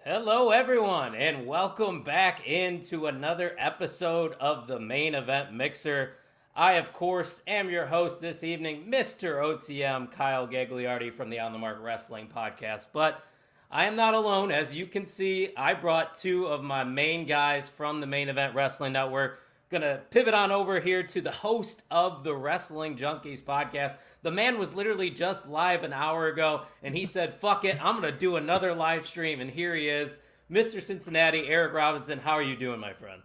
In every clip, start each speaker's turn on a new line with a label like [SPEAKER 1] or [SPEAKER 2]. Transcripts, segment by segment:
[SPEAKER 1] Hello, everyone, and welcome back into another episode of the Main Event Mixer. I, of course, am your host this evening, Mr. OTM Kyle Gagliardi from the On the Mark Wrestling Podcast. But I am not alone. As you can see, I brought two of my main guys from the Main Event Wrestling Network. Gonna pivot on over here to the host of the Wrestling Junkies podcast. The man was literally just live an hour ago, and he said, fuck it, I'm gonna do another live stream, and here he is, Mr. Cincinnati, Eric Robinson. How are you doing, my friend?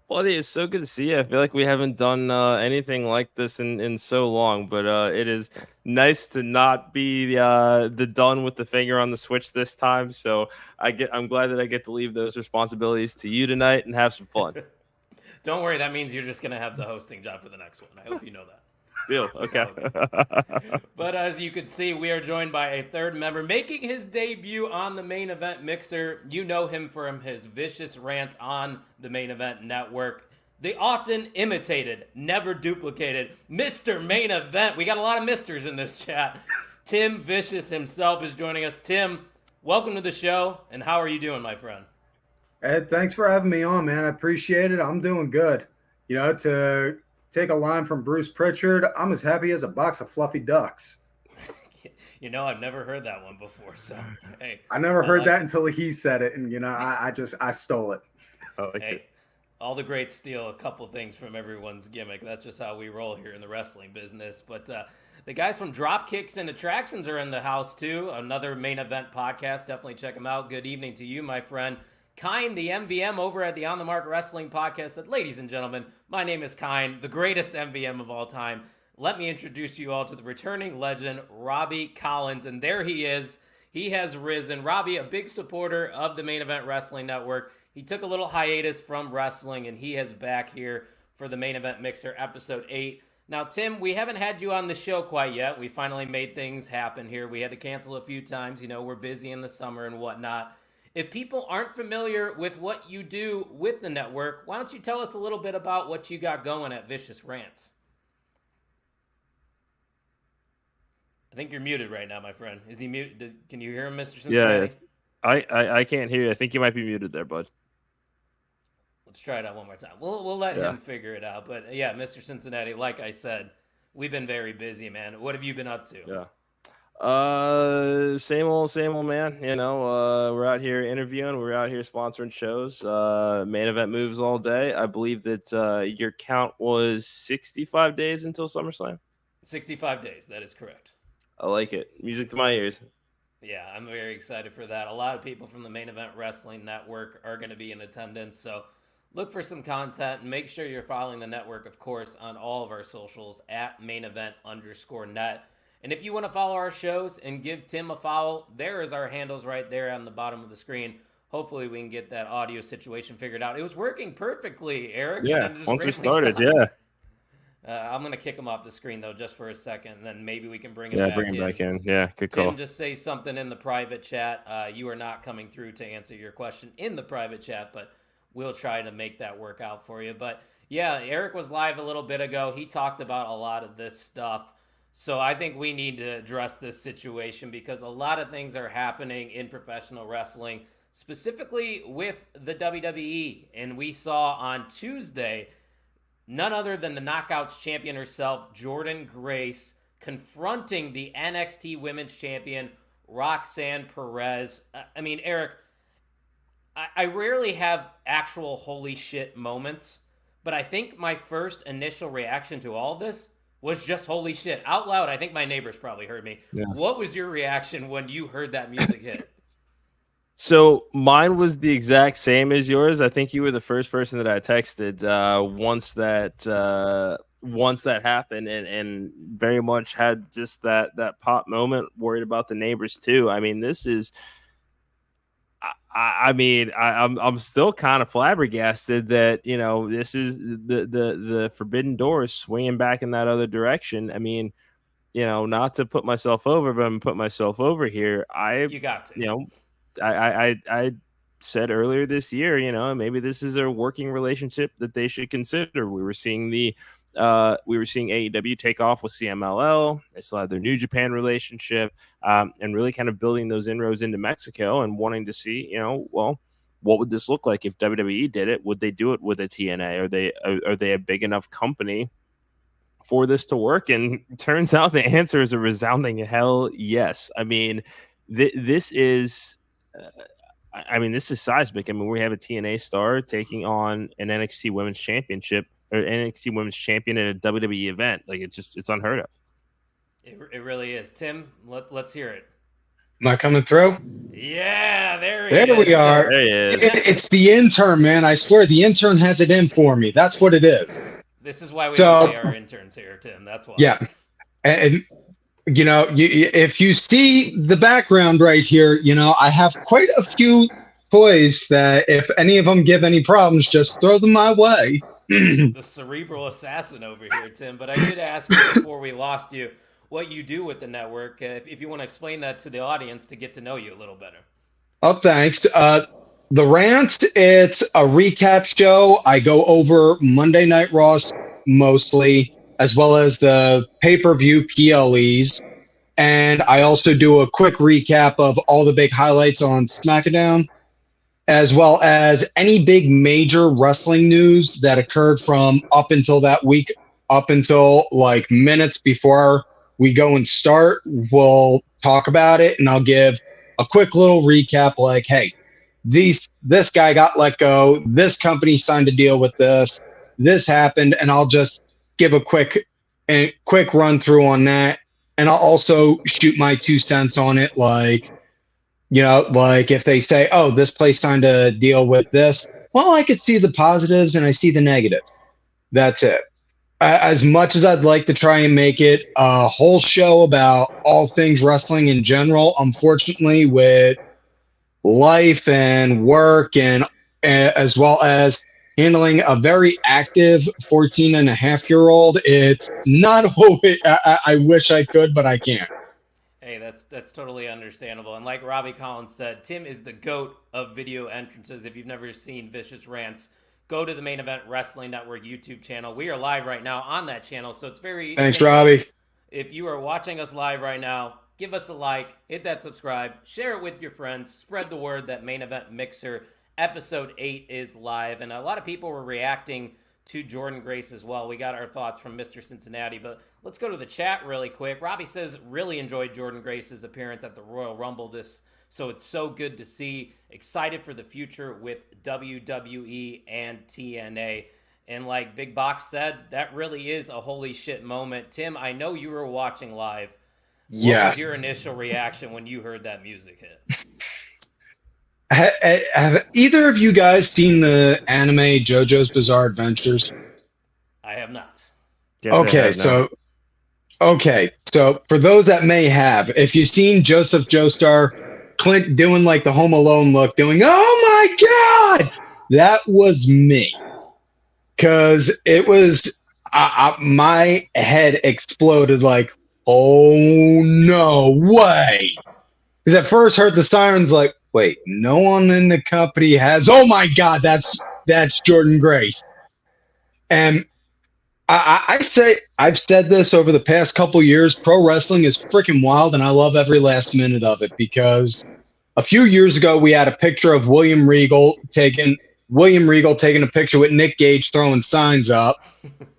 [SPEAKER 2] Buddy, it's so good to see you. I feel like we haven't done anything like this in so long, but it is nice to not be the done with the finger on the switch this time. So I'm glad that I get to leave those responsibilities to you tonight and have some fun.
[SPEAKER 1] Don't worry, that means you're just gonna have the hosting job for the next one. I hope you know that.
[SPEAKER 2] Deal. Okay.
[SPEAKER 1] But as you can see, we are joined by a third member making his debut on the Main Event Mixer. You know him from his vicious rants on the Main Event Network. The often imitated, never duplicated Mr. Main Event. We got a lot of misters in this chat. Tim Vicious himself is joining us. Tim, welcome to the show, and how are you doing, my friend?
[SPEAKER 3] Ed, thanks for having me on, man. I appreciate it. I'm doing good. To take a line from Bruce Pritchard, I'm as happy as a box of fluffy ducks.
[SPEAKER 1] I've never heard that one before. So, hey,
[SPEAKER 3] I never heard that until he said it, and I stole it.
[SPEAKER 1] Hey, all the greats steal a couple things from everyone's gimmick. That's just how we roll here in the wrestling business. But the guys from Dropkicks and Attractions are in the house too. Another Main Event podcast. Definitely check them out. Good evening to you, my friend. Kine, the MVM over at the On the Mark Wrestling Podcast, said, ladies and gentlemen, my name is Kine, the greatest MVM of all time. Let me introduce you all to the returning legend, Robbie Collins. And there he is. He has risen. Robbie, a big supporter of the Main Event Wrestling Network. He took a little hiatus from wrestling, and he is back here for the Main Event Mixer, Episode 8. Now, Tim, we haven't had you on the show quite yet. We finally made things happen here. We had to cancel a few times. We're busy in the summer and whatnot. If people aren't familiar with what you do with the network, why don't you tell us a little bit about what you got going at Vicious Rants? I think you're muted right now, my friend. Is he muted? Can you hear him, Mr. Cincinnati?
[SPEAKER 2] Yeah, I can't hear you. I think you might be muted there, bud.
[SPEAKER 1] Let's try it out one more time. We'll let him figure it out. But yeah, Mr. Cincinnati, like I said, we've been very busy, man. What have you been up to?
[SPEAKER 2] Yeah. Same old, man. We're out here interviewing. We're out here sponsoring shows. Main Event moves all day. I believe that your count was 65 days until SummerSlam.
[SPEAKER 1] 65 days. That is correct.
[SPEAKER 2] I like it. Music to my ears.
[SPEAKER 1] Yeah, I'm very excited for that. A lot of people from the Main Event Wrestling Network are going to be in attendance. So look for some content and make sure you're following the network, of course, on all of our socials at mainevent_net. And if you want to follow our shows and give Tim a follow, there is our handles right there on the bottom of the screen. Hopefully we can get that audio situation figured out. It was working perfectly, Eric.
[SPEAKER 2] Yeah, once we started, yeah.
[SPEAKER 1] I'm going to kick him off the screen, though, just for a second, and then maybe we can bring him
[SPEAKER 2] back in. Yeah, good call.
[SPEAKER 1] Tim, just say something in the private chat. You are not coming through to answer your question in the private chat, but we'll try to make that work out for you. But, yeah, Eric was live a little bit ago. He talked about a lot of this stuff. So I think we need to address this situation because a lot of things are happening in professional wrestling, specifically with the WWE. And we saw on Tuesday none other than the Knockouts champion herself, Jordynne Grace, confronting the NXT Women's Champion, Roxanne Perez. I mean, Eric, I rarely have actual holy shit moments, but I think my first initial reaction to all of this was just holy shit. Out loud, I think my neighbors probably heard me. Yeah. What was your reaction when you heard that music hit?
[SPEAKER 2] So mine was the exact same as yours. I think you were the first person that I texted once that happened, and very much had just that pop moment. Worried about the neighbors too. I mean, this is. I'm still kind of flabbergasted that this is the forbidden door is swinging back in that other direction. I mean, not to put myself over, but I'm putting myself over here.
[SPEAKER 1] You got
[SPEAKER 2] to. I said earlier this year, maybe this is a working relationship that they should consider. We were seeing the we were seeing AEW take off with CMLL. They still had their New Japan relationship, and really kind of building those inroads into Mexico and wanting to see, well, what would this look like if WWE did it? Would they do it with a TNA? Are they a big enough company for this to work? And turns out the answer is a resounding hell yes. I mean, this is seismic. I mean, we have a TNA star taking on an NXT Women's Championship or NXT Women's Champion at a WWE event. Like, it's unheard of.
[SPEAKER 1] It really is. Tim, let's hear it.
[SPEAKER 3] Am I coming through?
[SPEAKER 1] Yeah, there
[SPEAKER 3] we are.
[SPEAKER 2] There he is.
[SPEAKER 3] It's the intern, man. I swear the intern has it in for me. That's what it is.
[SPEAKER 1] This is why we don't pay our interns here, Tim. That's why.
[SPEAKER 3] Yeah. And if you see the background right here, I have quite a few toys that if any of them give any problems, just throw them my way.
[SPEAKER 1] The cerebral assassin over here, Tim. But I did ask you before we lost you what you do with the network. If you want to explain that to the audience to get to know you a little better.
[SPEAKER 3] Oh, thanks. The Rant, it's a recap show. I go over Monday Night Raws mostly, as well as the pay-per-view PLEs. And I also do a quick recap of all the big highlights on SmackDown, as well as any big major wrestling news that occurred from up until that week, up until like minutes before we go and start. We'll talk about it, and I'll give a quick little recap like, hey, this guy got let go, this company signed a deal with this happened, and I'll just give a quick run through on that. And I'll also shoot my 2 cents on it, like if they say, oh, this place signed a deal with this, well, I could see the positives and I see the negatives. That's it. As much as I'd like to try and make it a whole show about all things wrestling in general, unfortunately, with life and work and as well as handling a very active 14-and-a-half-year-old, it's not what I wish I could, but I can't.
[SPEAKER 1] Hey, that's totally understandable. And like Robbie Collins said, Tim is the GOAT of video entrances. If you've never seen Vicious Rants, go to the Main Event Wrestling Network YouTube channel. We are live right now on that channel, so it's very
[SPEAKER 3] Thanks,
[SPEAKER 1] simple.
[SPEAKER 3] Robbie.
[SPEAKER 1] If you are watching us live right now, give us a like, hit that subscribe, share it with your friends, spread the word that Main Event Mixer Episode 8 is live. And a lot of people were reacting to Jordan Grace as well. We got our thoughts from Mr. Cincinnati, but let's go to the chat really quick. Robbie says, really enjoyed Jordan Grace's appearance at the Royal Rumble so it's so good to see. Excited for the future with WWE and TNA. And like Big Box said, that really is a holy shit moment. Tim, I know you were watching live. What was your initial reaction when you heard that music hit?
[SPEAKER 3] Have either of you guys seen the anime JoJo's Bizarre Adventures?
[SPEAKER 1] I have not.
[SPEAKER 2] Yes,
[SPEAKER 3] Okay, so for those that may have, if you've seen Joseph Joestar, Clint doing like the Home Alone look, doing, oh my God, that was me. Because it was, my head exploded like, oh no way. Because at first heard the sirens like, wait, no one in the company has, oh my God, that's Jordan Grace. And I say, I've said this over the past couple years, pro wrestling is freaking wild, and I love every last minute of it, because a few years ago we had a picture of William Regal taking a picture with Nick Gage throwing signs up.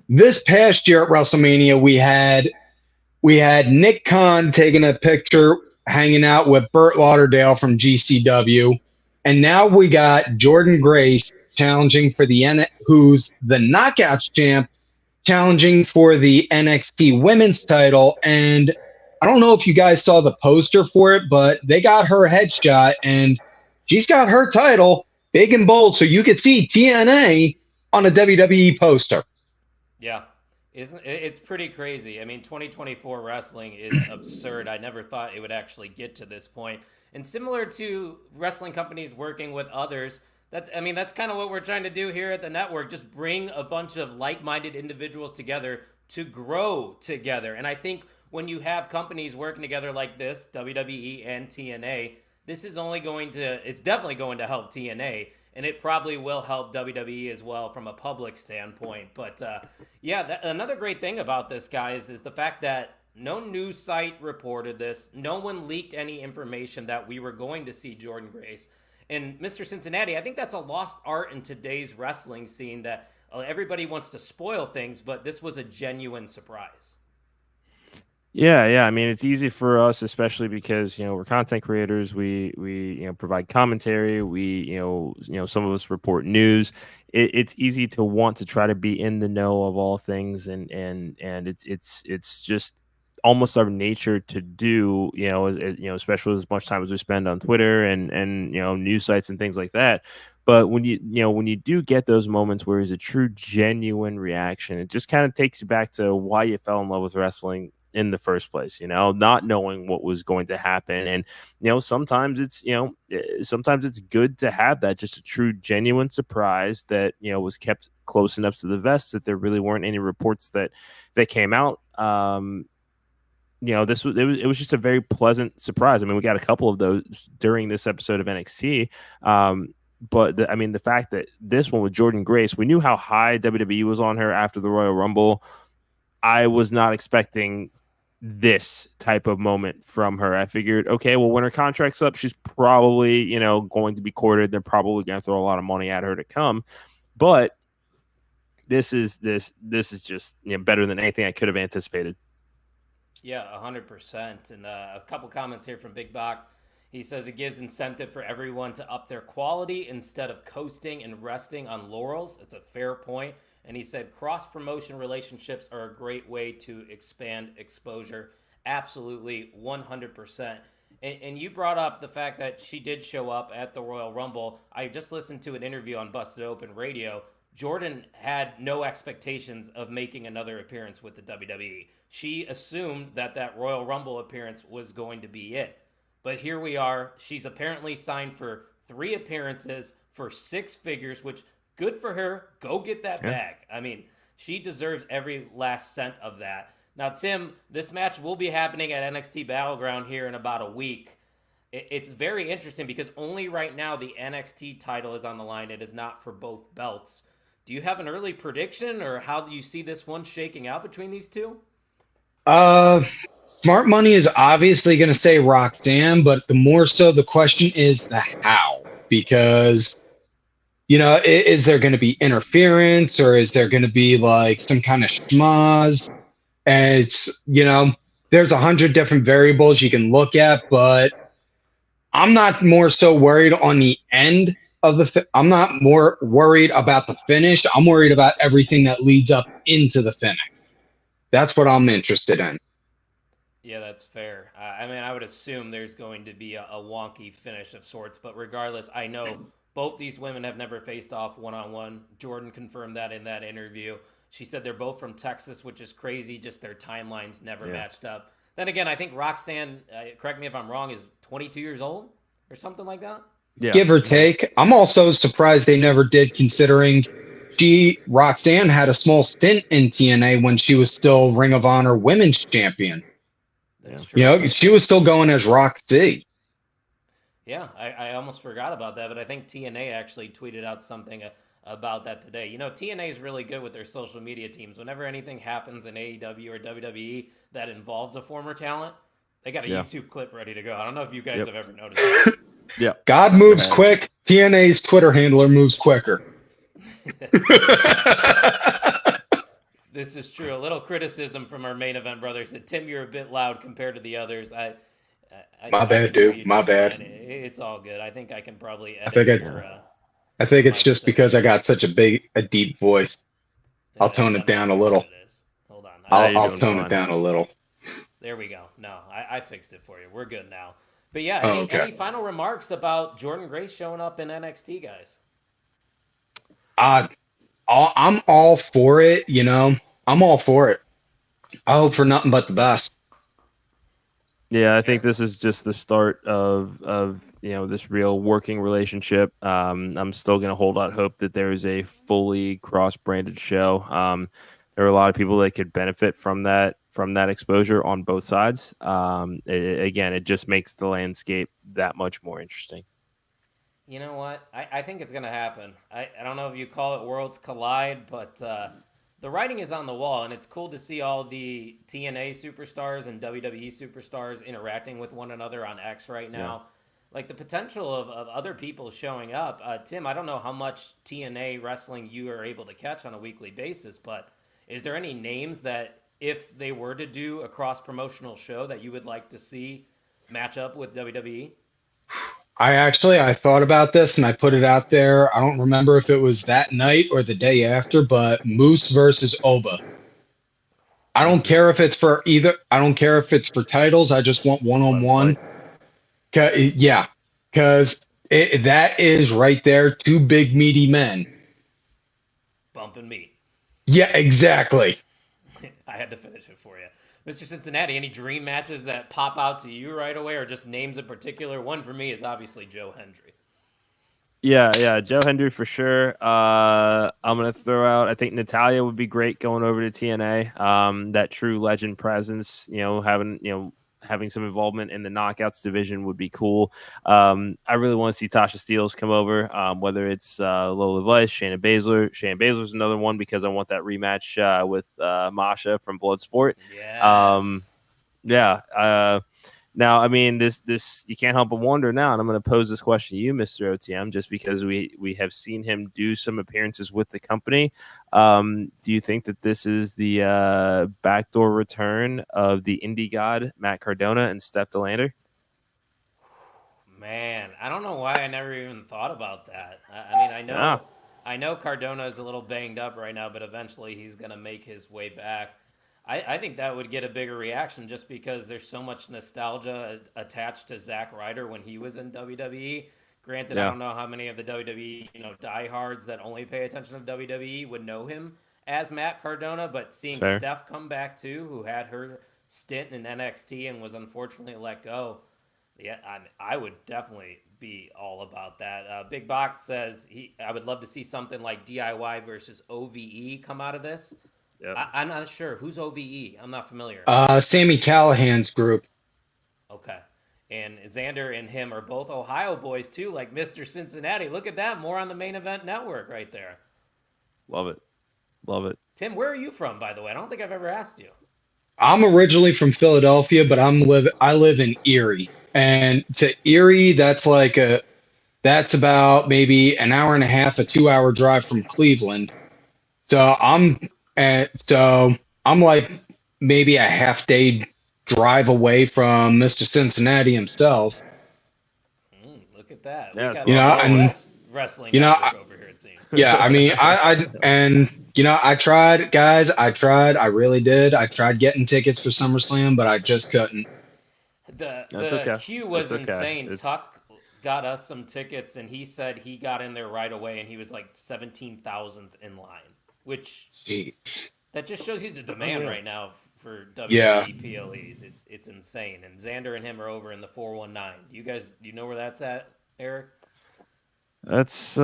[SPEAKER 3] This past year at WrestleMania, we had Nick Khan taking a picture hanging out with Burt Lauderdale from GCW. And now we got Jordan Grace challenging for who's the Knockouts champ, challenging for the NXT women's title. And I don't know if you guys saw the poster for it, but they got her headshot and she's got her title big and bold. So you could see TNA on a WWE poster.
[SPEAKER 1] Yeah. It's pretty crazy. I mean, 2024 wrestling is absurd. I never thought it would actually get to this point. And similar to wrestling companies working with others, that's kind of what we're trying to do here at the network. Just bring a bunch of like-minded individuals together to grow together. And I think when you have companies working together like this, WWE and TNA, it's definitely going to help TNA. and it probably will help WWE as well from a public standpoint. But another great thing about this, guys, is the fact that no news site reported this. No one leaked any information that we were going to see Jordynne Grace. And Mr. Cincinnati, I think that's a lost art in today's wrestling scene that everybody wants to spoil things, but this was a genuine surprise.
[SPEAKER 2] Yeah. I mean, it's easy for us, especially because we're content creators. We provide commentary. We some of us report news. It's easy to want to try to be in the know of all things, and it's just almost our nature to do. Especially as much time as we spend on Twitter and news sites and things like that. But when you do get those moments where it's a true, genuine reaction, it just kind of takes you back to why you fell in love with wrestling in the first place, not knowing what was going to happen. And, sometimes it's good to have that, just a true, genuine surprise that, was kept close enough to the vest that there really weren't any reports that came out. It was just a very pleasant surprise. I mean, we got a couple of those during this episode of NXT. But the fact that this one with Jordynne Grace, we knew how high WWE was on her after the Royal Rumble. I was not expecting this type of moment from her. I figured, okay, well, when her contract's up, she's probably, going to be courted. They're probably going to throw a lot of money at her to come. But this is just better than anything I could have anticipated.
[SPEAKER 1] Yeah, 100%. And a couple comments here from Big Bach. He says it gives incentive for everyone to up their quality instead of coasting and resting on laurels. It's a fair point. And he said cross-promotion relationships are a great way to expand exposure. Absolutely, 100%. And you brought up the fact that she did show up at the Royal Rumble. I just listened to an interview on Busted Open Radio. Jordynne had no expectations of making another appearance with the WWE. She assumed that Royal Rumble appearance was going to be it. But here we are. She's apparently signed for 3 appearances for 6 figures, which good for her. Go get that bag. I mean, she deserves every last cent of that. Now, Tim, this match will be happening at NXT Battleground here in about a week. It's very interesting because only right now the NXT title is on the line. It is not for both belts. Do you have an early prediction, or how do you see this one shaking out between these two?
[SPEAKER 3] Smart Money is obviously going to say Roxanne, but the more so the question is the how. Because, is there going to be interference, or is there going to be like some kind of schmaz? And it's, there's 100 different variables you can look at, but I'm not more so worried on the end of I'm not more worried about the finish. I'm worried about everything that leads up into the finish. That's what I'm interested in.
[SPEAKER 1] Yeah, that's fair. I would assume there's going to be a wonky finish of sorts, but regardless, I know both these women have never faced off one-on-one. Jordynne confirmed that in that interview. She said they're both from Texas, which is crazy. Just their timelines never matched up. Then again, I think Roxanne, correct me if I'm wrong, is 22 years old or something like that.
[SPEAKER 2] Yeah.
[SPEAKER 3] Give or take. I'm also surprised they never did, considering Roxanne had a small stint in TNA when she was still Ring of Honor Women's Champion.
[SPEAKER 1] That's true.
[SPEAKER 3] She was still going as Roxy.
[SPEAKER 1] Yeah, I almost forgot about that, but I think TNA actually tweeted out something about that today. TNA is really good with their social media teams. Whenever anything happens in AEW or WWE that involves a former talent, they got a YouTube clip ready to go. I don't know if you guys have ever noticed that.
[SPEAKER 2] Yeah.
[SPEAKER 3] God moves quick. TNA's Twitter handler moves quicker.
[SPEAKER 1] This is true. A little criticism from our main event brothers that Tim, you're a bit loud compared to the others.
[SPEAKER 3] My bad, dude. My bad.
[SPEAKER 1] It's all good. I think I can probably edit.
[SPEAKER 3] I think it's just because I got such a deep voice. I'll tone it down a little.
[SPEAKER 1] Hold on.
[SPEAKER 3] I'll tone it down a little.
[SPEAKER 1] There we go. No, I fixed it for you. We're good now. But yeah, any final remarks about Jordynne Grace showing up in NXT, guys?
[SPEAKER 3] I'm all for it. I'm all for it. I hope for nothing but the best.
[SPEAKER 2] Yeah, I think this is just the start of this real working relationship. I'm still going to hold out hope that there is a fully cross-branded show. There are a lot of people that could benefit from that exposure on both sides. It just makes the landscape that much more interesting.
[SPEAKER 1] You know what? I think it's going to happen. I don't know if you call it worlds collide, but the writing is on the wall, and it's cool to see all the TNA superstars and WWE superstars interacting with one another on X right
[SPEAKER 2] Yeah.
[SPEAKER 1] now. Like the potential of other people showing up. Tim, I don't know how much TNA wrestling you are able to catch on a weekly basis, but is there any names that, if they were to do a cross promotional show, that you would like to see match up with WWE?
[SPEAKER 3] I thought about this and I put it out there. I don't remember if it was that night or the day after, but Moose versus Oba. I don't
[SPEAKER 2] Mm-hmm.
[SPEAKER 3] care if it's for either. I don't care if it's for titles. I just want one
[SPEAKER 2] Just
[SPEAKER 3] on
[SPEAKER 2] let them
[SPEAKER 3] one.
[SPEAKER 2] fight.
[SPEAKER 3] Yeah, because that is right there. Two big meaty men.
[SPEAKER 1] Bumping meat.
[SPEAKER 3] Yeah, exactly.
[SPEAKER 1] I had to finish it for you. Mr. Cincinnati, any dream matches that pop out to you right away or just names in particular? One for me is obviously Joe Hendry.
[SPEAKER 2] Yeah, Joe Hendry for sure. I'm gonna throw out. I think Natalia would be great going over to TNA. That true legend presence, having some involvement in the knockouts division would be cool. I really want to see Tasha Steeles come over. Whether it's Lola Vice, Shayna Baszler. Shayna Baszler's another one because I want that rematch with Masha from Bloodsport. Um,
[SPEAKER 1] Yes.
[SPEAKER 2] yeah. Now, I mean, this you can't help but wonder now, and I'm going to pose this question to you, Mr. OTM, just because we have seen him do some appearances with the company. Do you think that this is the backdoor return of the indie god Matt Cardona and Steph Delander?
[SPEAKER 1] Man, I don't know why I never even thought about that. I mean,
[SPEAKER 2] Yeah,
[SPEAKER 1] I know Cardona is a little banged up right now, but eventually he's gonna make his way back. I think that would get a bigger reaction just because there's so much nostalgia attached to Zack Ryder when he was in WWE. Granted, I
[SPEAKER 2] yeah,
[SPEAKER 1] don't know how many of the WWE diehards that only pay attention to WWE would know him as Matt Cardona, but seeing
[SPEAKER 2] fair.
[SPEAKER 1] Steph come back too, who had her stint in NXT and was unfortunately let go. Yeah, I would definitely be all about that. Big Box says I would love to see something like DIY versus OVE come out of this.
[SPEAKER 2] Yep.
[SPEAKER 1] I'm not sure who's OVE. I'm not familiar.
[SPEAKER 3] Sammy Callahan's group.
[SPEAKER 1] Okay, and Xander and him are both Ohio boys too, like Mr. Cincinnati. Look at that, more on the main event network right there.
[SPEAKER 2] Love it, love it.
[SPEAKER 1] Tim, where are you from, by the way? I don't think I've ever asked you.
[SPEAKER 3] I'm originally from Philadelphia, but I live in Erie, and to Erie, that's about maybe an hour and a half, a 2 hour drive from Cleveland. So I'm like maybe a half day drive away from Mr. Cincinnati himself.
[SPEAKER 1] Look at that. We
[SPEAKER 2] Yeah, it's
[SPEAKER 1] got
[SPEAKER 2] a
[SPEAKER 3] You
[SPEAKER 1] the
[SPEAKER 2] long
[SPEAKER 3] know,
[SPEAKER 1] Far
[SPEAKER 2] drive.
[SPEAKER 3] and
[SPEAKER 1] West Wrestling
[SPEAKER 3] you know,
[SPEAKER 1] Network over here, it seems.
[SPEAKER 3] yeah, I mean, I tried, guys. I tried. I really did. I tried getting tickets for SummerSlam, but I just couldn't.
[SPEAKER 2] That's
[SPEAKER 1] The
[SPEAKER 2] okay.
[SPEAKER 1] queue
[SPEAKER 2] That's
[SPEAKER 1] was
[SPEAKER 2] okay.
[SPEAKER 1] insane.
[SPEAKER 2] It's
[SPEAKER 1] Tuck got us some tickets, and he said he got in there right away, and he was like 17,000th in line, which
[SPEAKER 3] Jeez.
[SPEAKER 1] that just shows you the demand
[SPEAKER 2] unreal.
[SPEAKER 1] right now for
[SPEAKER 3] Yeah.
[SPEAKER 1] WWE PLEs. It's insane, and Xander and him are over in the 419. Do you know where that's at, Eric?
[SPEAKER 2] That's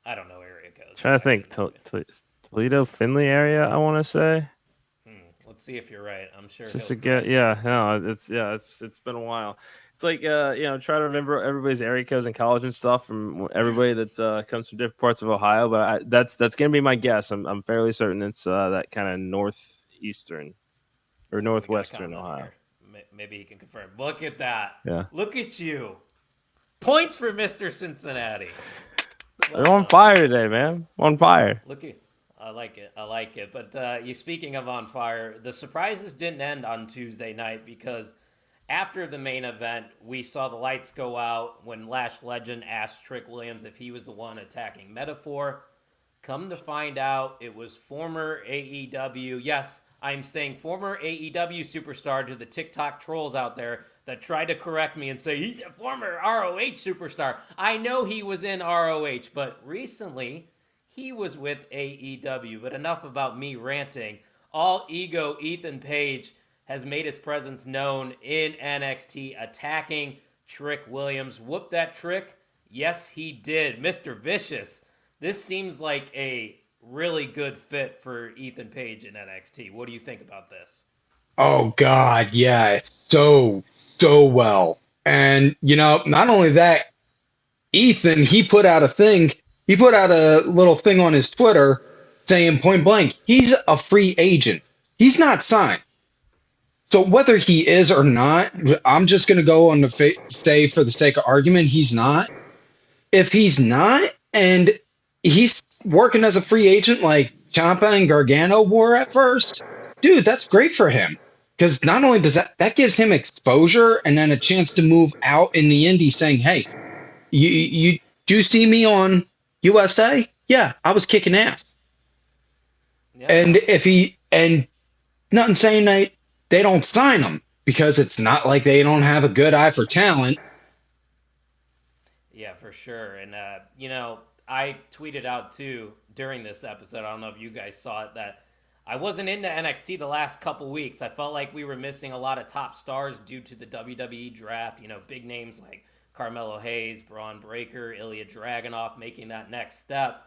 [SPEAKER 1] I don't know area codes, so
[SPEAKER 2] trying to
[SPEAKER 1] I
[SPEAKER 2] think.
[SPEAKER 1] couldn't help you.
[SPEAKER 2] Toledo, Finley area. I want to say.
[SPEAKER 1] Let's see if you're right. I'm sure
[SPEAKER 2] Just
[SPEAKER 1] he'll
[SPEAKER 2] to get,
[SPEAKER 1] correct us.
[SPEAKER 2] yeah, no, it's been a while. It's like try to remember everybody's area codes in college and stuff from everybody that comes from different parts of Ohio. But that's gonna be my guess. I'm fairly certain it's that kind of northeastern or
[SPEAKER 1] We got a
[SPEAKER 2] northwestern
[SPEAKER 1] comment
[SPEAKER 2] Ohio.
[SPEAKER 1] here. Maybe he can confirm. Look at that.
[SPEAKER 2] Yeah,
[SPEAKER 1] Look at you. Points for Mr. Cincinnati. Well
[SPEAKER 2] they're on
[SPEAKER 1] done.
[SPEAKER 2] fire today, man. On fire.
[SPEAKER 1] Look at, I like it. I like it. But you speaking of on fire, the surprises didn't end on Tuesday night because after the main event, we saw the lights go out when Lash Legend asked Trick Williams if he was the one attacking Metaphor. Come to find out, it was former AEW. Yes, I'm saying former AEW superstar to the TikTok trolls out there that tried to correct me and say he's a former ROH superstar. I know he was in ROH, but recently he was with AEW. But enough about me ranting. All ego Ethan Page has made his presence known in NXT, attacking Trick Williams. Whoop that trick. Yes, he did. Mr. Vicious. This seems like a really good fit for Ethan Page in NXT. What do you think about this?
[SPEAKER 3] Oh God, yeah, it's so well. And, not only that, Ethan, he put out a little thing on his Twitter saying point blank, he's a free agent. He's not signed. So whether he is or not, I'm just going to go on the say for the sake of argument, he's not. If he's not, and he's working as a free agent like Ciampa and Gargano were at first, dude, that's great for him. Because not only does that gives him exposure and then a chance to move out in the indie saying, hey, you do see me on USA? Yeah, I was kicking ass.
[SPEAKER 1] Yeah.
[SPEAKER 3] And nothing saying they don't sign him because it's not like they don't have a good eye for talent.
[SPEAKER 1] Yeah, for sure. And, I tweeted out too during this episode, I don't know if you guys saw it, that I wasn't into NXT the last couple weeks. I felt like we were missing a lot of top stars due to the WWE draft. Big names like Carmelo Hayes, Braun Breaker, Ilya Dragunov making that next step.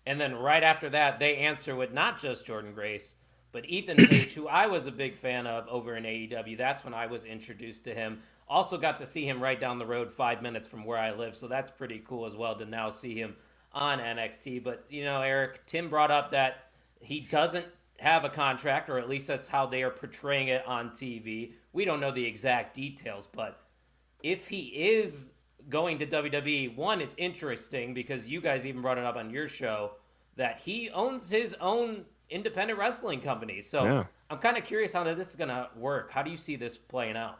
[SPEAKER 1] And then right after that, they answer with not just Jordan Grace, but Ethan Page, who I was a big fan of over in AEW. That's when I was introduced to him. Also got to see him right down the road 5 minutes from where I live. So that's pretty cool as well to now see him on NXT. But, Eric, Tim brought up that he doesn't have a contract, or at least that's how they are portraying it on TV. We don't know the exact details, but if he is going to WWE, one, it's interesting because you guys even brought it up on your show that he owns his own independent wrestling company. So yeah. I'm kind of curious how this is going to work. How do you see this playing out?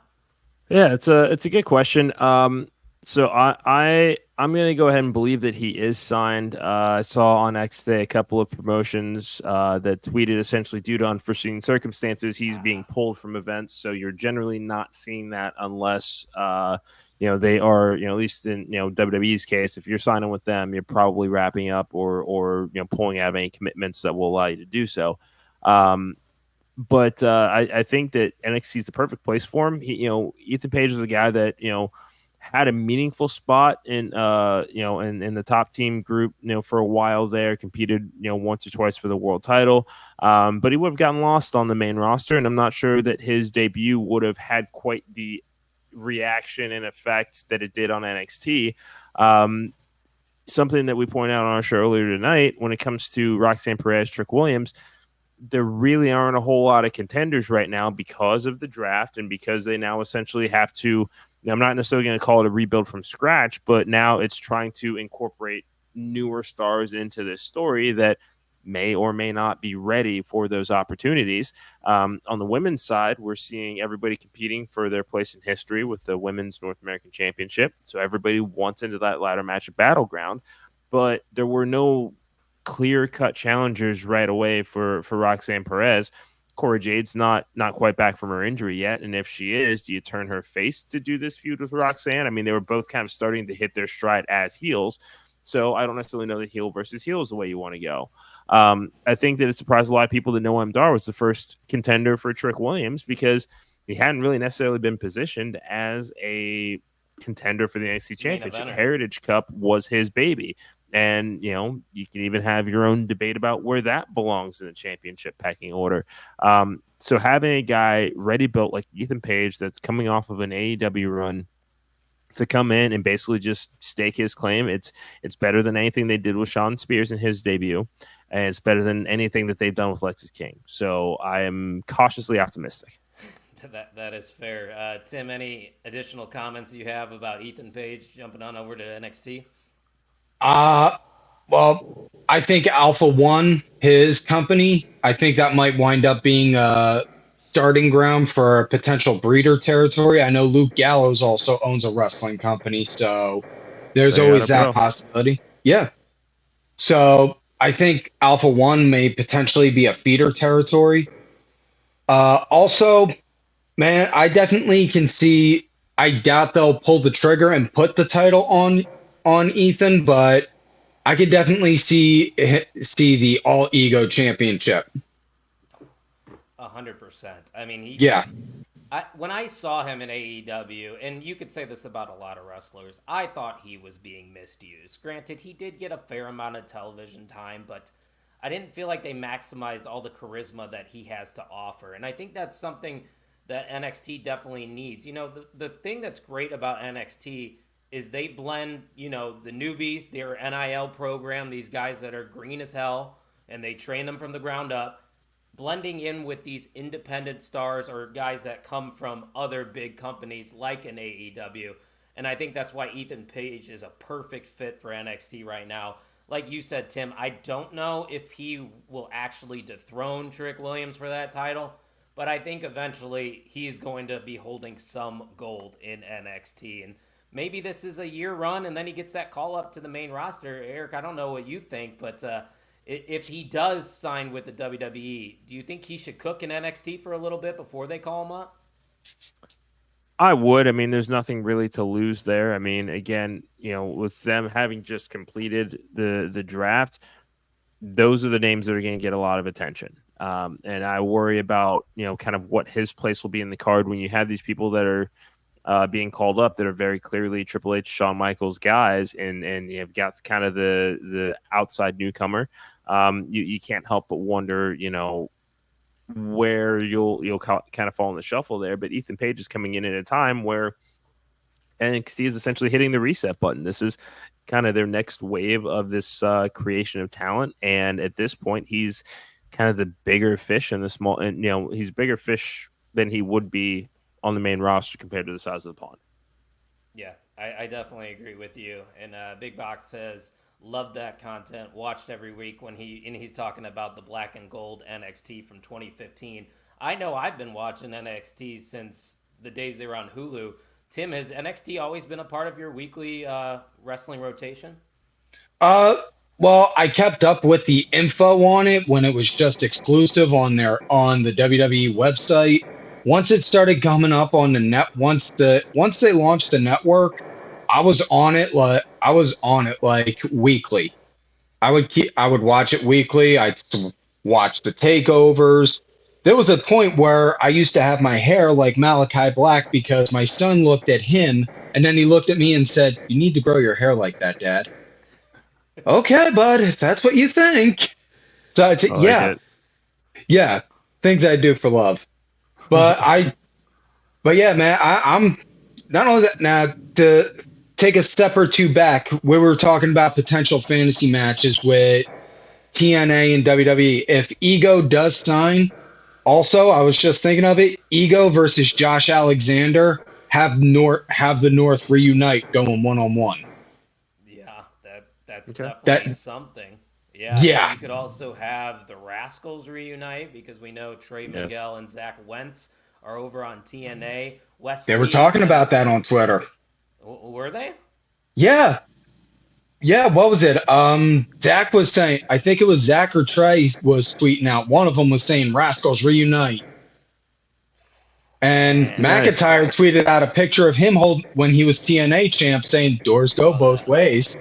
[SPEAKER 2] Yeah, it's a good question. So I'm going to go ahead and believe that he is signed. I saw on X Day a couple of promotions that tweeted essentially due to unforeseen circumstances, he's being pulled from events. So you're generally not seeing that unless they are, at least in WWE's case, if you're signing with them, you're probably wrapping up or pulling out of any commitments that will allow you to do so. But I think that NXT is the perfect place for him. Ethan Page was a guy that had a meaningful spot in in the top team group for a while there. Competed once or twice for the world title, but he would have gotten lost on the main roster, and I'm not sure that his debut would have had quite the reaction and effect that it did on NXT. Something that we pointed out on our show earlier tonight when it comes to Roxanne Perez, Trick Williams. There really aren't a whole lot of contenders right now because of the draft and because they now essentially have to, I'm not necessarily going to call it a rebuild from scratch, but now it's trying to incorporate newer stars into this story that may or may not be ready for those opportunities. On the women's side, we're seeing everybody competing for their place in history with the Women's North American Championship. So everybody wants into that ladder match at Battleground, but there were no clear-cut challengers right away for Roxanne Perez. Cora Jade's not quite back from her injury yet, and if she is, do you turn her face to do this feud with Roxanne? I mean, they were both kind of starting to hit their stride as heels, so I don't necessarily know that heel versus heel is the way you want to go. I think that it surprised a lot of people that Noam Dar was the first contender for Trick Williams because he hadn't really necessarily been positioned as a contender for the NXT Championship. Heritage Cup was his baby. And, you can even have your own debate about where that belongs in the championship pecking order. So having a guy ready built like Ethan Page that's coming off of an AEW run to come in and basically just stake his claim, it's better than anything they did with Shawn Spears in his debut, and it's better than anything that they've done with Lexis King. So I am cautiously optimistic.
[SPEAKER 1] That is fair. Tim, any additional comments you have about Ethan Page jumping on over to NXT?
[SPEAKER 3] Well, I think Alpha One, his company, I think that might wind up being a starting ground for a potential breeder territory. I know Luke Gallows also owns a wrestling company, so there's always that possibility. Yeah. So I think Alpha One may potentially be a feeder territory. Also, man, I definitely can see, I doubt they'll pull the trigger and put the title on Ethan, but I could definitely see the All Ego Championship.
[SPEAKER 1] 100%. I mean,
[SPEAKER 3] yeah.
[SPEAKER 1] When I saw him in AEW, and you could say this about a lot of wrestlers, I thought he was being misused. Granted, he did get a fair amount of television time, but I didn't feel like they maximized all the charisma that he has to offer. And I think that's something that NXT definitely needs. The thing that's great about NXT is they blend, the newbies, their NIL program, these guys that are green as hell, and they train them from the ground up, blending in with these independent stars or guys that come from other big companies like an AEW. And I think that's why Ethan Page is a perfect fit for NXT right now. Like you said, Tim, I don't know if he will actually dethrone Trick Williams for that title, but I think eventually he's going to be holding some gold in NXT. And maybe this is a year run and then he gets that call up to the main roster. Eric, I don't know what you think, but if he does sign with the WWE, do you think he should cook in NXT for a little bit before they call him up?
[SPEAKER 2] I would. I mean, there's nothing really to lose there. I mean, again, with them having just completed the draft, those are the names that are going to get a lot of attention. And I worry about, kind of what his place will be in the card when you have these people that are being called up that are very clearly Triple H, Shawn Michaels guys, and you've got kind of the outside newcomer. You can't help but wonder, where you'll kind of fall in the shuffle there. But Ethan Page is coming in at a time where NXT is essentially hitting the reset button. This is kind of their next wave of this creation of talent, and at this point, he's kind of the bigger fish in the small. And he's bigger fish than he would be on the main roster compared to the size of the pond.
[SPEAKER 1] Yeah, I definitely agree with you. And Big Box says, love that content. Watched every week when he's talking about the black and gold NXT from 2015. I know I've been watching NXT since the days they were on Hulu. Tim, has NXT always been a part of your weekly wrestling rotation?
[SPEAKER 3] Well, I kept up with the info on it when it was just exclusive on the WWE website. Once it started coming up on the net, once they launched the network, I was on it like weekly. I would watch it weekly. Watch the takeovers. There was a point where I used to have my hair like Malachi Black because my son looked at him and then he looked at me and said, "You need to grow your hair like that, Dad." Okay, bud, if that's what you think. So it's
[SPEAKER 2] I like it.
[SPEAKER 3] yeah, things I do for love. But but yeah, man, I'm not only that now to take a step or two back, we were talking about potential fantasy matches with TNA and WWE. If Ego does sign, also I was just thinking of it, Ego versus Josh Alexander, have the North reunite going 1-on-1.
[SPEAKER 1] Yeah, that's
[SPEAKER 2] Okay.
[SPEAKER 1] definitely something. Yeah, and
[SPEAKER 3] Yeah,
[SPEAKER 1] you could also have the Rascals reunite because we know Trey
[SPEAKER 2] Yes.
[SPEAKER 1] Miguel and Zach Wentz are over on TNA.
[SPEAKER 3] they were
[SPEAKER 1] Wesley
[SPEAKER 3] talking
[SPEAKER 1] and
[SPEAKER 3] about that on Twitter.
[SPEAKER 1] were they?
[SPEAKER 3] Yeah, yeah, what was it? Zach was saying, I think it was Zach or Trey was tweeting out. One of them was saying Rascals reunite. And
[SPEAKER 1] Man,
[SPEAKER 2] Nice.
[SPEAKER 3] McIntyre tweeted out a picture of him when he was TNA champ saying doors go
[SPEAKER 1] saw
[SPEAKER 3] both
[SPEAKER 1] that.
[SPEAKER 3] ways.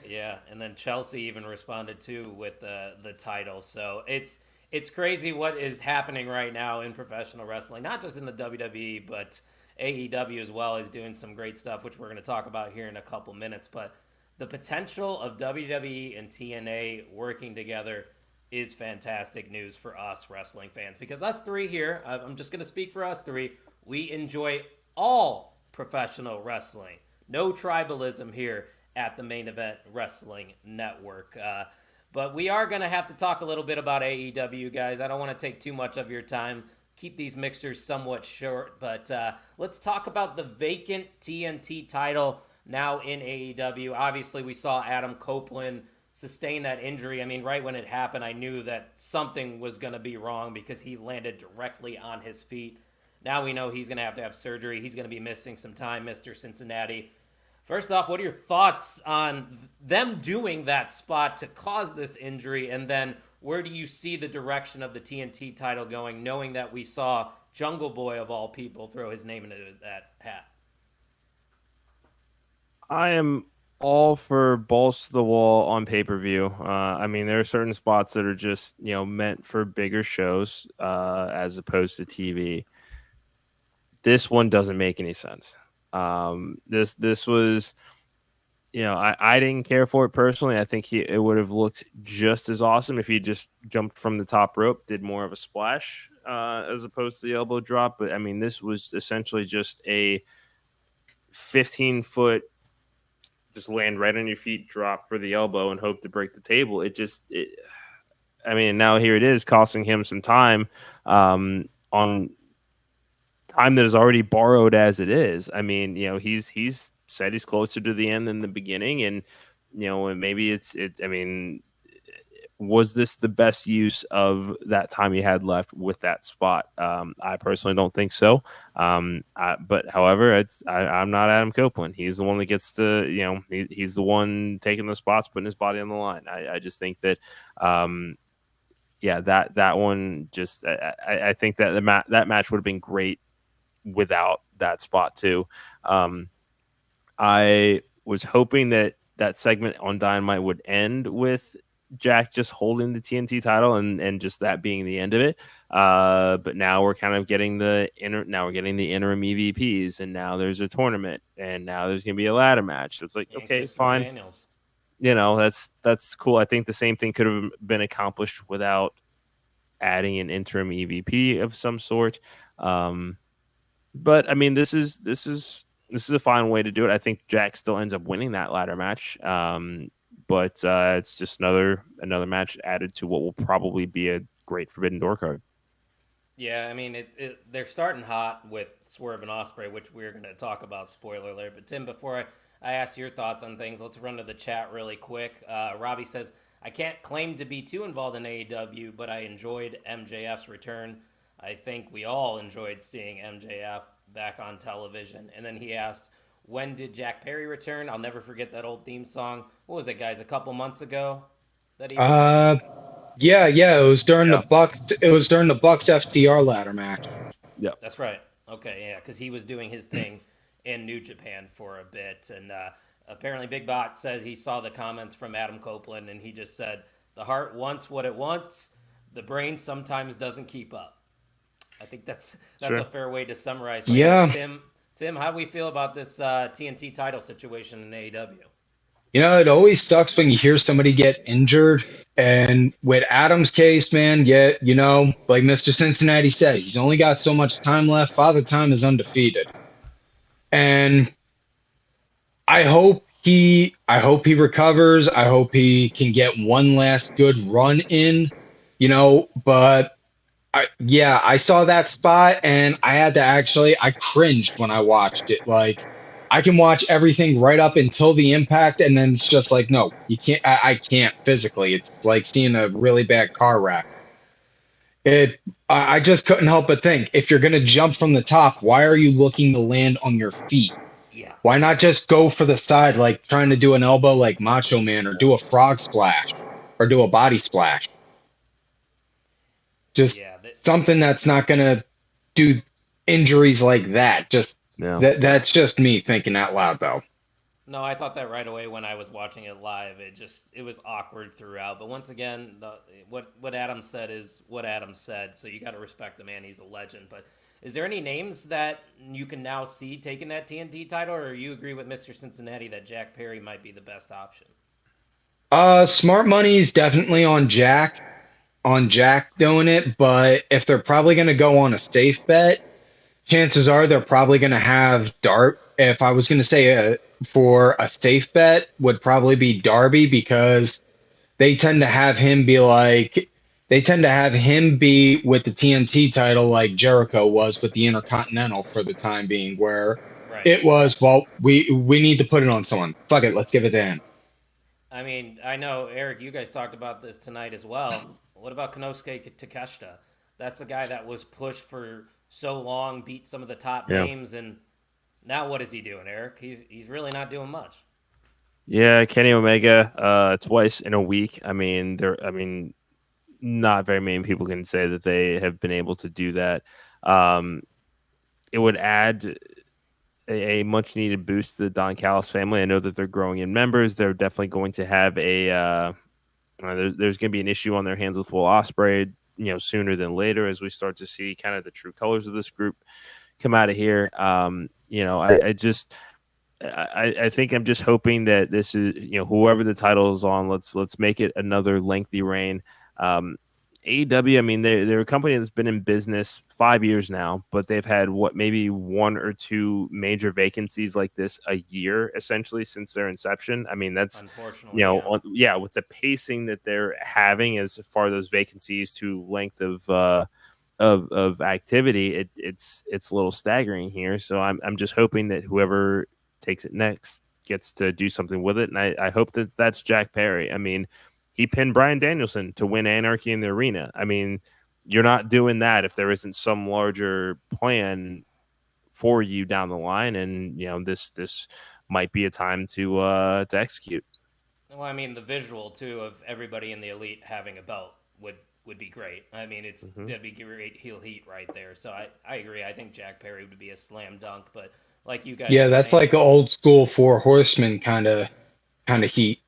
[SPEAKER 1] Yeah, and then Chelsea even responded too with the title. So it's crazy what is happening right now in professional wrestling, not just in the WWE, but AEW as well is doing some great stuff, which we're going to talk about here in a couple minutes. But the potential of WWE and TNA working together is fantastic news for us wrestling fans because us three here, I'm just going to speak for us three, we enjoy all professional wrestling. No tribalism here at the Main Event Wrestling Network. But we are going to have to talk a little bit about AEW, guys. I don't want to take too much of your time. Keep these mixtures somewhat short, but let's talk about the vacant TNT title now in AEW. Obviously, we saw Adam Copeland sustain that injury. I mean, right when it happened, I knew that something was going to be wrong because he landed directly on his feet. Now we know he's going to have surgery. He's going to be missing some time, Mr. Cincinnati. First off, what are your thoughts on them doing that spot to cause this injury? And then where do you see the direction of the TNT title going, knowing that we saw Jungle Boy, of all people, throw his name into that hat?
[SPEAKER 2] I am all for balls to the wall on pay-per-view. I mean, there are certain spots that are just, meant for bigger shows as opposed to TV. This one doesn't make any sense. This was I didn't care for it personally. I think it would have looked just as awesome if he just jumped from the top rope, did more of a splash as opposed to the elbow drop. But I mean, this was essentially just a 15-foot, just land right on your feet, drop for the elbow, and hope to break the table. I mean, now here it is, costing him some time on time that is already borrowed as it is. I mean, he's said he's closer to the end than the beginning, and and maybe it's. I mean, was this the best use of that time he had left with that spot? I personally don't think so. But however, I'm not Adam Copeland. He's the one that gets to, he's the one taking the spots, putting his body on the line. I just think that, that one just, I think that that match would have been great without that spot too. I was hoping that segment on Dynamite would end with Jack just holding the TNT title and just that being the end of it. But now we're kind of getting the interim EVPs, and now there's a tournament, and now there's gonna be a ladder match. So it's like, okay, fine.
[SPEAKER 1] Daniels.
[SPEAKER 2] That's cool. I think the same thing could have been accomplished without adding an interim EVP of some sort. But I mean, this is a fine way to do it. I think Jack still ends up winning that ladder match. But it's just another match added to what will probably be a great Forbidden Door card.
[SPEAKER 1] Yeah, I mean, they're starting hot with Swerve and Ospreay, which we're going to talk about, spoiler alert. But Tim, before I ask your thoughts on things, let's run to the chat really quick. Robbie says, I can't claim to be too involved in AEW, but I enjoyed MJF's return. I think we all enjoyed seeing MJF back on television. And then he asked, when did Jack Perry return? I'll never forget that old theme song. What was it, guys? A couple months ago that he returned?
[SPEAKER 3] Yeah. It was during the Bucks. It was during the Bucks FTR ladder match.
[SPEAKER 2] Yeah,
[SPEAKER 1] that's right. Okay, yeah, because he was doing his thing in New Japan for a bit, and apparently Big Bot says he saw the comments from Adam Copeland, and he just said, "The heart wants what it wants. The brain sometimes doesn't keep up." I think that's
[SPEAKER 2] sure.
[SPEAKER 1] A fair way to summarize
[SPEAKER 3] things. Yeah,
[SPEAKER 1] Tim, how do we feel about this TNT title situation in AEW?
[SPEAKER 3] It always sucks when you hear somebody get injured. And with Adam's case, man, like Mr. Cincinnati said, he's only got so much time left. Father Time is undefeated. And I hope he recovers. I hope he can get one last good run in, but I saw that spot and I cringed when I watched it. Like, I can watch everything right up until the impact, and then it's just like, no, you can't. I can't physically. It's like seeing a really bad car wreck. I just couldn't help but think, if you're gonna jump from the top, why are you looking to land on your feet?
[SPEAKER 1] Yeah.
[SPEAKER 3] Why not just go for the side, like trying to do an elbow like Macho Man, or do a frog splash, or do a body splash? Just something that's not gonna do injuries like that. That's just me thinking out loud, though.
[SPEAKER 1] No, I thought that right away when I was watching it live. It was awkward throughout. But once again, what Adam said is what Adam said. So you got to respect the man. He's a legend. But is there any names that you can now see taking that TNT title, or you agree with Mr. Cincinnati that Jack Perry might be the best option?
[SPEAKER 3] Smart money is definitely on Jack doing it. But if they're probably going to go on a safe bet, chances are they're probably going to have Dart. If I was going to say for a safe bet, would probably be Darby, because they tend to have him be with the TNT title like Jericho was with the Intercontinental for the time being, where it was, well, we need to put it on someone. Fuck it, let's give it to him.
[SPEAKER 1] I mean, I know, Eric, you guys talked about this tonight as well. What about Konosuke Takeshita? That's a guy that was pushed for so long, beat some of the top names, and now what is he doing, Eric? He's really not doing much.
[SPEAKER 2] Yeah, Kenny Omega, twice in a week. I mean, not very many people can say that they have been able to do that. It would add a much needed boost to the Don Callis family. I know that they're growing in members. They're definitely going to have there's going to be an issue on their hands with Will Ospreay, sooner than later, as we start to see kind of the true colors of this group come out of here. I think I'm just hoping that this is, whoever the title is on, let's make it another lengthy reign. AEW, I mean, they're a company that's been in business 5 years now, but they've had maybe one or two major vacancies like this a year, essentially, since their inception. I mean, that's,
[SPEAKER 1] unfortunately, yeah.
[SPEAKER 2] with the pacing that they're having as far as those vacancies to length of activity, it's a little staggering here. So I'm just hoping that whoever takes it next gets to do something with it, and I hope that that's Jack Perry. I mean, he pinned Bryan Danielson to win Anarchy in the Arena. I mean, you're not doing that if there isn't some larger plan for you down the line, and this might be a time to execute.
[SPEAKER 1] Well, I mean, the visual too of everybody in the elite having a belt would be great. I mean, that'd be great heel heat right there. So I agree. I think Jack Perry would be a slam dunk. But like you guys
[SPEAKER 3] Yeah,
[SPEAKER 1] are
[SPEAKER 3] that's
[SPEAKER 1] saying,
[SPEAKER 3] like an old school Four Horsemen kind of heat.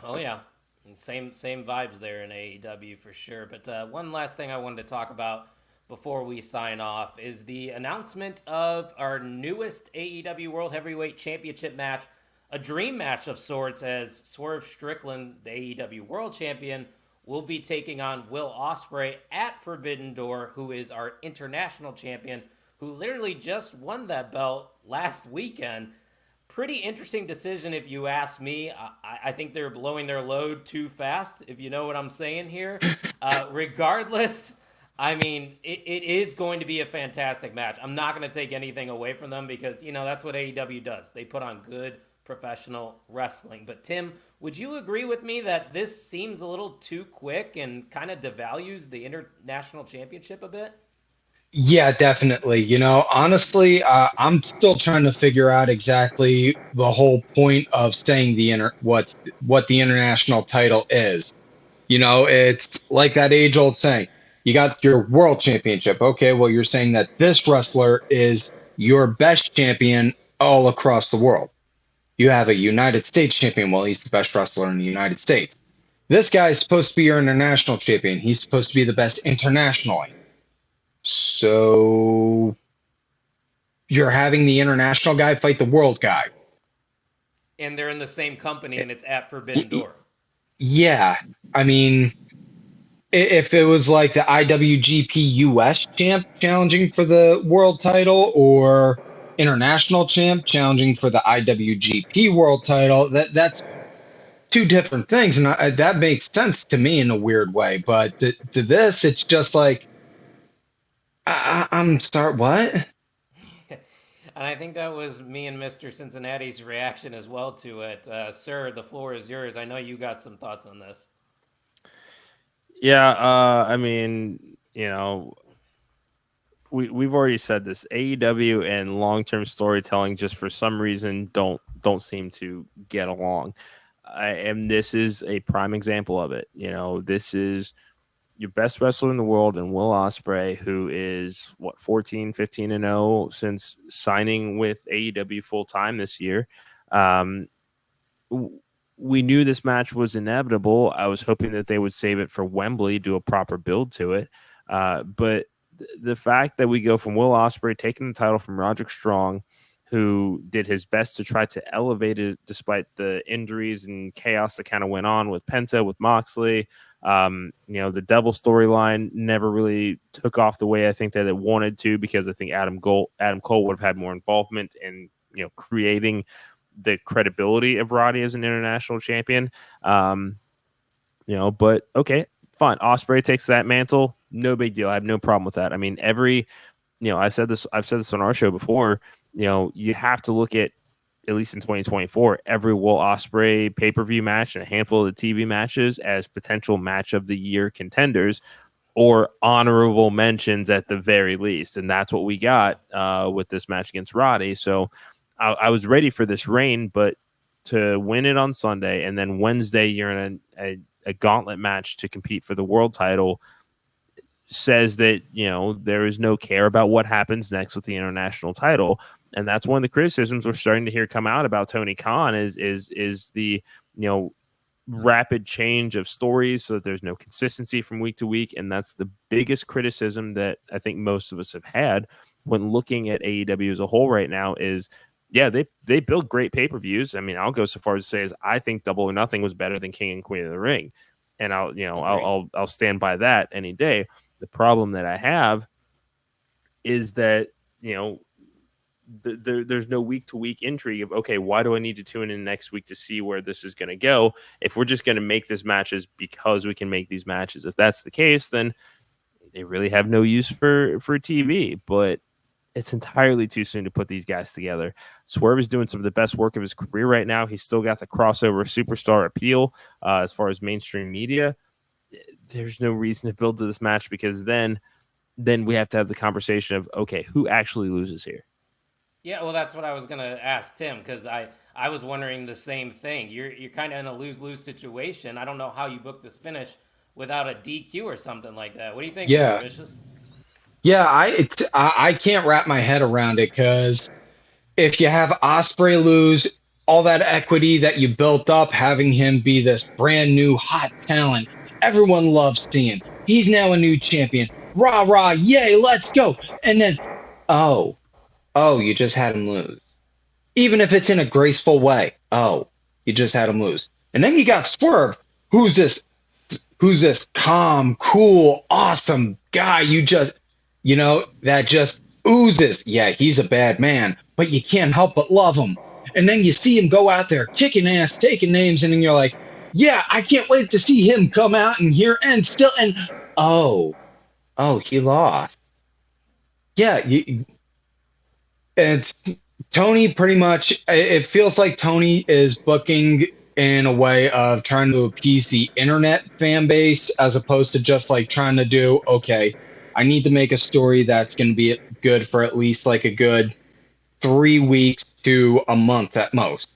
[SPEAKER 1] oh yeah, and same vibes there in AEW for sure. But one last thing I wanted to talk about before we sign off is the announcement of our newest AEW World Heavyweight Championship match, a dream match of sorts, as Swerve Strickland, the AEW World Champion, will be taking on Will Ospreay at Forbidden Door, who is our international champion, who literally just won that belt last weekend. Pretty interesting decision, if you ask me. I think they're blowing their load too fast, if you know what I'm saying here. Regardless, I mean, it is going to be a fantastic match. I'm not going to take anything away from them because, that's what AEW does. They put on good professional wrestling. But Tim, would you agree with me that this seems a little too quick and kind of devalues the international championship a bit?
[SPEAKER 3] Yeah, definitely. Honestly, I'm still trying to figure out exactly the whole point of saying what the international title is. It's like that age-old saying. You got your world championship. Okay, well, you're saying that this wrestler is your best champion all across the world. You have a United States champion. Well, he's the best wrestler in the United States. This guy is supposed to be your international champion. He's supposed to be the best internationally. So you're having the international guy fight the world guy.
[SPEAKER 1] And they're in the same company, and it's at Forbidden Door.
[SPEAKER 3] Yeah. I mean, if it was like the IWGP US champ challenging for the world title or international champ challenging for the IWGP world title, that's two different things. And that makes sense to me in a weird way. But to this, it's just like, I'm sorry, what?
[SPEAKER 1] And I think that was me and Mr. Cincinnati's reaction as well to it. Sir, the floor is yours. I know you got some thoughts on this.
[SPEAKER 2] Yeah, I mean, we've already said this. AEW and long-term storytelling just for some reason don't seem to get along. And this is a prime example of it. This is your best wrestler in the world, and Will Ospreay, who is 14, 15 and 0 since signing with AEW full time this year. We knew this match was inevitable. I was hoping that they would save it for Wembley, do a proper build to it. But the fact that we go from Will Ospreay taking the title from Roderick Strong, who did his best to try to elevate it despite the injuries and chaos that kind of went on with Penta, with Moxley. The Devil storyline never really took off the way I think that it wanted to, because I think Adam Cole would have had more involvement in creating the credibility of Roddy as an international champion. But okay, fine. Ospreay takes that mantle, no big deal. I have no problem with that. I mean, I've said this on our show before. You have to look at least in 2024, every Will Ospreay pay-per-view match and a handful of the TV matches as potential match of the year contenders or honorable mentions at the very least. And that's what we got with this match against Roddy. So I was ready for this reign, but to win it on Sunday and then Wednesday you're in a gauntlet match to compete for the world title says that, there is no care about what happens next with the international title. And that's one of the criticisms we're starting to hear come out about Tony Khan is the, rapid change of stories so that there's no consistency from week to week. And that's the biggest criticism that I think most of us have had when looking at AEW as a whole right now is yeah, they build great pay-per-views. I mean, I'll go so far as to say as I think Double or Nothing was better than King and Queen of the Ring, and I'll stand by that any day. The problem that I have is that there's no week to week intrigue of, okay, why do I need to tune in next week to see where this is going to go? If we're just going to make these matches because we can make these matches, if that's the case, then they really have no use for TV. But it's entirely too soon to put these guys together. Swerve is doing some of the best work of his career right now. He's still got the crossover superstar appeal as far as mainstream media. There's no reason to build to this match, because then we have to have the conversation of, okay, who actually loses here?
[SPEAKER 1] Yeah, well, that's what I was gonna ask Tim, because I was wondering the same thing. You're kind of in a lose-lose situation. I don't know how you book this finish without a DQ or something like that. What do you think, Mr.
[SPEAKER 3] Yeah,
[SPEAKER 1] Vicious?
[SPEAKER 3] yeah. I can't wrap my head around it because if you have Osprey lose all that equity that you built up, having him be this brand new hot talent, everyone loves seeing. He's now a new champion. Rah rah, yay, let's go. And then, oh, you just had him lose. Even if it's in a graceful way. Oh, you just had him lose. And then you got Swerve, who's this calm, cool, awesome guy that just oozes. Yeah, he's a bad man, but you can't help but love him. And then you see him go out there kicking ass, taking names, and then you're like, yeah, I can't wait to see him come out and here and oh, he lost. Yeah, and Tony pretty much, it feels like Tony is booking in a way of trying to appease the internet fan base as opposed to just like trying to do, okay, I need to make a story that's going to be good for at least like a good 3 weeks to a month at most.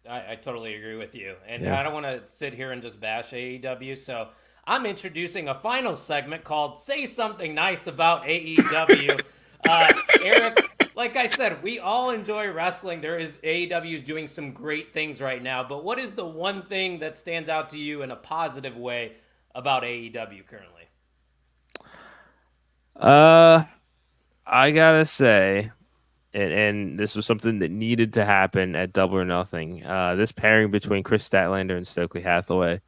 [SPEAKER 1] I totally agree with you. And
[SPEAKER 2] Yeah.
[SPEAKER 1] I don't want to sit here and just bash AEW, so I'm introducing a final segment called Say Something Nice About AEW. Eric, like I said, we all enjoy wrestling. AEW is doing some great things right now, but what is the one thing that stands out to you in a positive way about AEW currently?
[SPEAKER 2] I gotta say, and this was something that needed to happen at Double or Nothing. This pairing between Chris Statlander and Stokely Hathaway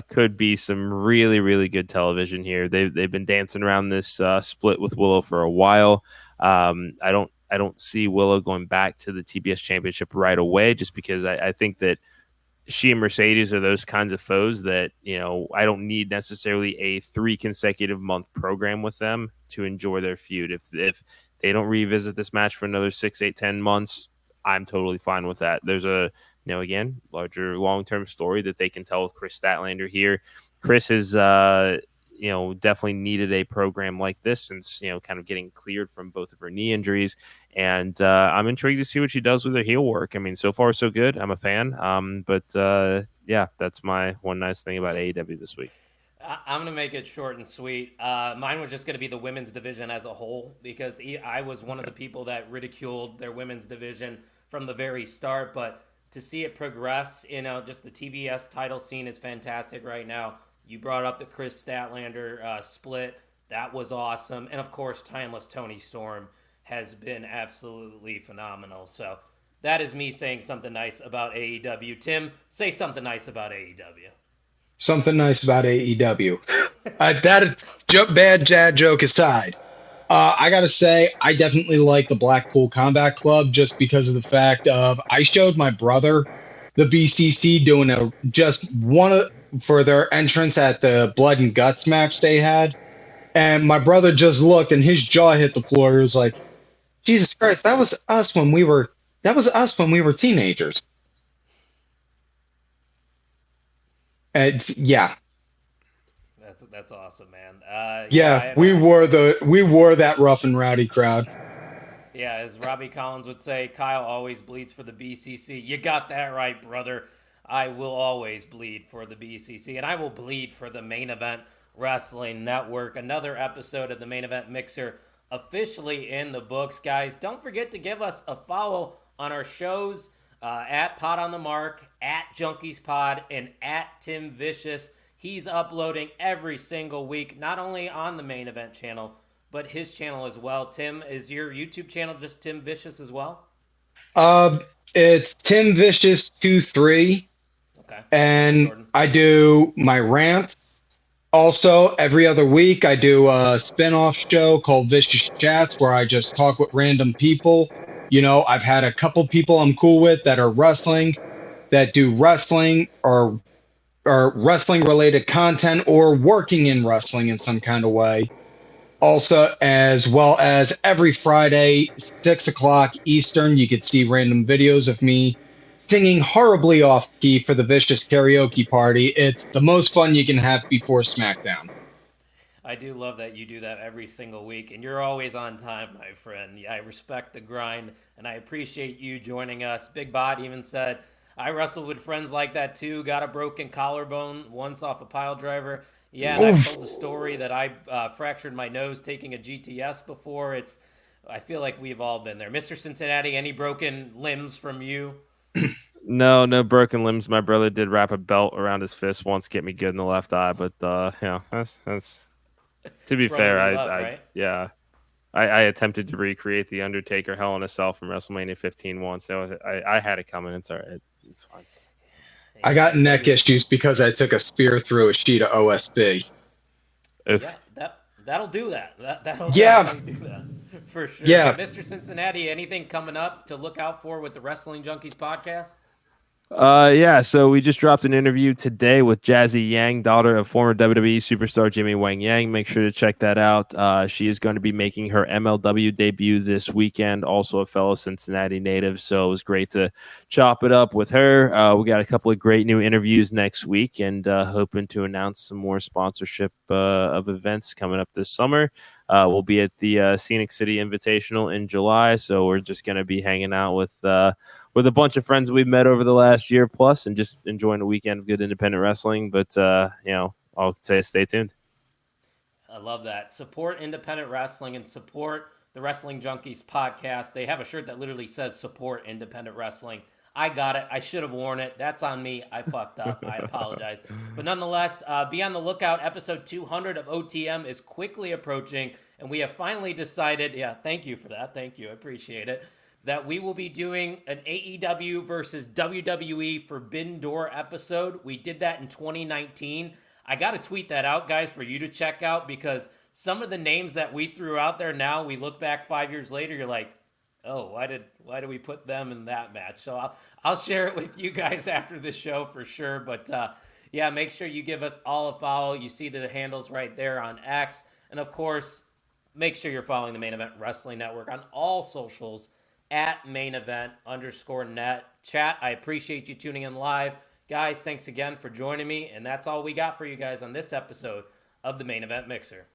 [SPEAKER 2] could be some really, really good television here. They've been dancing around this split with Willow for a while. I don't see Willow going back to the TBS Championship right away, just because I think that she and Mercedes are those kinds of foes that, I don't need necessarily a 3 consecutive month program with them to enjoy their feud. If they don't revisit this match for another 6, 8, 10 months, I'm totally fine with that. There's a, again, larger long-term story that they can tell with Chris Statlander here. Chris has, definitely needed a program like this since, kind of getting cleared from both of her knee injuries. And I'm intrigued to see what she does with her heel work. I mean, so far, so good. I'm a fan. But yeah, that's my one nice thing about AEW this week.
[SPEAKER 1] I'm going to make it short and sweet. Mine was just going to be the women's division as a whole, because I was one of the people that ridiculed their women's division from the very start. But to see it progress, just the TBS title scene is fantastic right now. You brought up the Chris Statlander split. That was awesome. And of course, Timeless Tony Storm has been absolutely phenomenal. So that is me saying something nice about AEW. Tim, say something nice about AEW.
[SPEAKER 3] Something nice about AEW. Bad Jad joke aside, I gotta say I definitely like the Blackpool Combat Club just because of the fact of I showed my brother the BCC doing for their entrance at the Blood and Guts match they had, and my brother just looked and his jaw hit the floor. He was like, "Jesus Christ, that was us when we were teenagers." And yeah.
[SPEAKER 1] That's awesome, man.
[SPEAKER 3] We wore that rough and rowdy crowd.
[SPEAKER 1] Yeah, as Robbie Collins would say, Kyle always bleeds for the BCC. You got that right, brother. I will always bleed for the BCC, and I will bleed for the Main Event Wrestling Network. Another episode of the Main Event Mixer officially in the books, guys. Don't forget to give us a follow on our shows at Pod on the Mark, at Junkies Pod, and at Tim Vicious. He's uploading every single week, not only on the Main Event channel, but his channel as well. Tim, is your YouTube channel just Tim Vicious as well?
[SPEAKER 3] Uh, it's Tim Vicious 23,
[SPEAKER 1] Okay.
[SPEAKER 3] and
[SPEAKER 1] Jordan.
[SPEAKER 3] I do my rants. Also, every other week, I do a spin-off show called Vicious Chats where I just talk with random people. I've had a couple people I'm cool with that are wrestling, that do wrestling or wrestling related content or working in wrestling in some kind of way. Also, as well as every Friday, 6 o'clock Eastern, you could see random videos of me singing horribly off key for the Vicious Karaoke Party. It's the most fun you can have before SmackDown.
[SPEAKER 1] I do love that you do that every single week, and you're always on time, my friend. Yeah, I respect the grind, and I appreciate you joining us. Big Bot even said, I wrestled with friends like that too. Got a broken collarbone once off a pile driver. Yeah, and I've
[SPEAKER 3] Oof.
[SPEAKER 1] told the story that I fractured my nose taking a GTS before. I feel like we've all been there. Mr. Cincinnati, any broken limbs from you?
[SPEAKER 2] No, no broken limbs. My brother did wrap a belt around his fist once, get me good in the left eye. But that's to
[SPEAKER 1] It's
[SPEAKER 2] be fair.
[SPEAKER 1] brotherly love, right?
[SPEAKER 2] Yeah, I attempted to recreate the Undertaker Hell in a Cell from WrestleMania 15 once. So I had it coming. It's all right. It's fine.
[SPEAKER 3] I
[SPEAKER 1] Hey,
[SPEAKER 3] got
[SPEAKER 1] that's why
[SPEAKER 3] neck
[SPEAKER 1] you.
[SPEAKER 3] issues because I took a spear through a sheet of OSB.
[SPEAKER 1] Yeah,
[SPEAKER 2] Oof.
[SPEAKER 1] that'll do that. That'll
[SPEAKER 3] Yeah,
[SPEAKER 1] definitely do that for sure.
[SPEAKER 3] yeah.
[SPEAKER 1] But Mr. Cincinnati, anything coming up to look out for with the Wrestling Junkies podcast?
[SPEAKER 2] Yeah, so we just dropped an interview today with Jazzy Yang, daughter of former WWE superstar Jimmy Wang Yang. Make sure to check that out. She is going to be making her MLW debut this weekend, also a fellow Cincinnati native. So it was great to chop it up with her. We got a couple of great new interviews next week and hoping to announce some more sponsorship of events coming up this summer. We'll be at the Scenic City Invitational in July, so we're just going to be hanging out with a bunch of friends we've met over the last year plus and just enjoying a weekend of good independent wrestling. But, I'll say stay tuned.
[SPEAKER 1] I love that. Support independent wrestling and support the Wrestling Junkies podcast. They have a shirt that literally says support independent wrestling. I got it. I should have worn it. That's on me. I fucked up. I apologize. But nonetheless, be on the lookout. Episode 200 of OTM is quickly approaching, and we have finally decided, yeah, thank you for that. Thank you. I appreciate it, that we will be doing an AEW versus WWE Forbidden Door episode. We did that in 2019. I got to tweet that out, guys, for you to check out, because some of the names that we threw out there now, we look back 5 years later, you're like, oh, why did we put them in that match? So I'll share it with you guys after the show for sure. But yeah, make sure you give us all a follow. You see the handles right there on X, and of course, make sure you're following the Main Event Wrestling Network on all socials at @mainevent_net. Chat, I appreciate you tuning in live. Guys, thanks again for joining me. And that's all we got for you guys on this episode of the Main Event Mixer.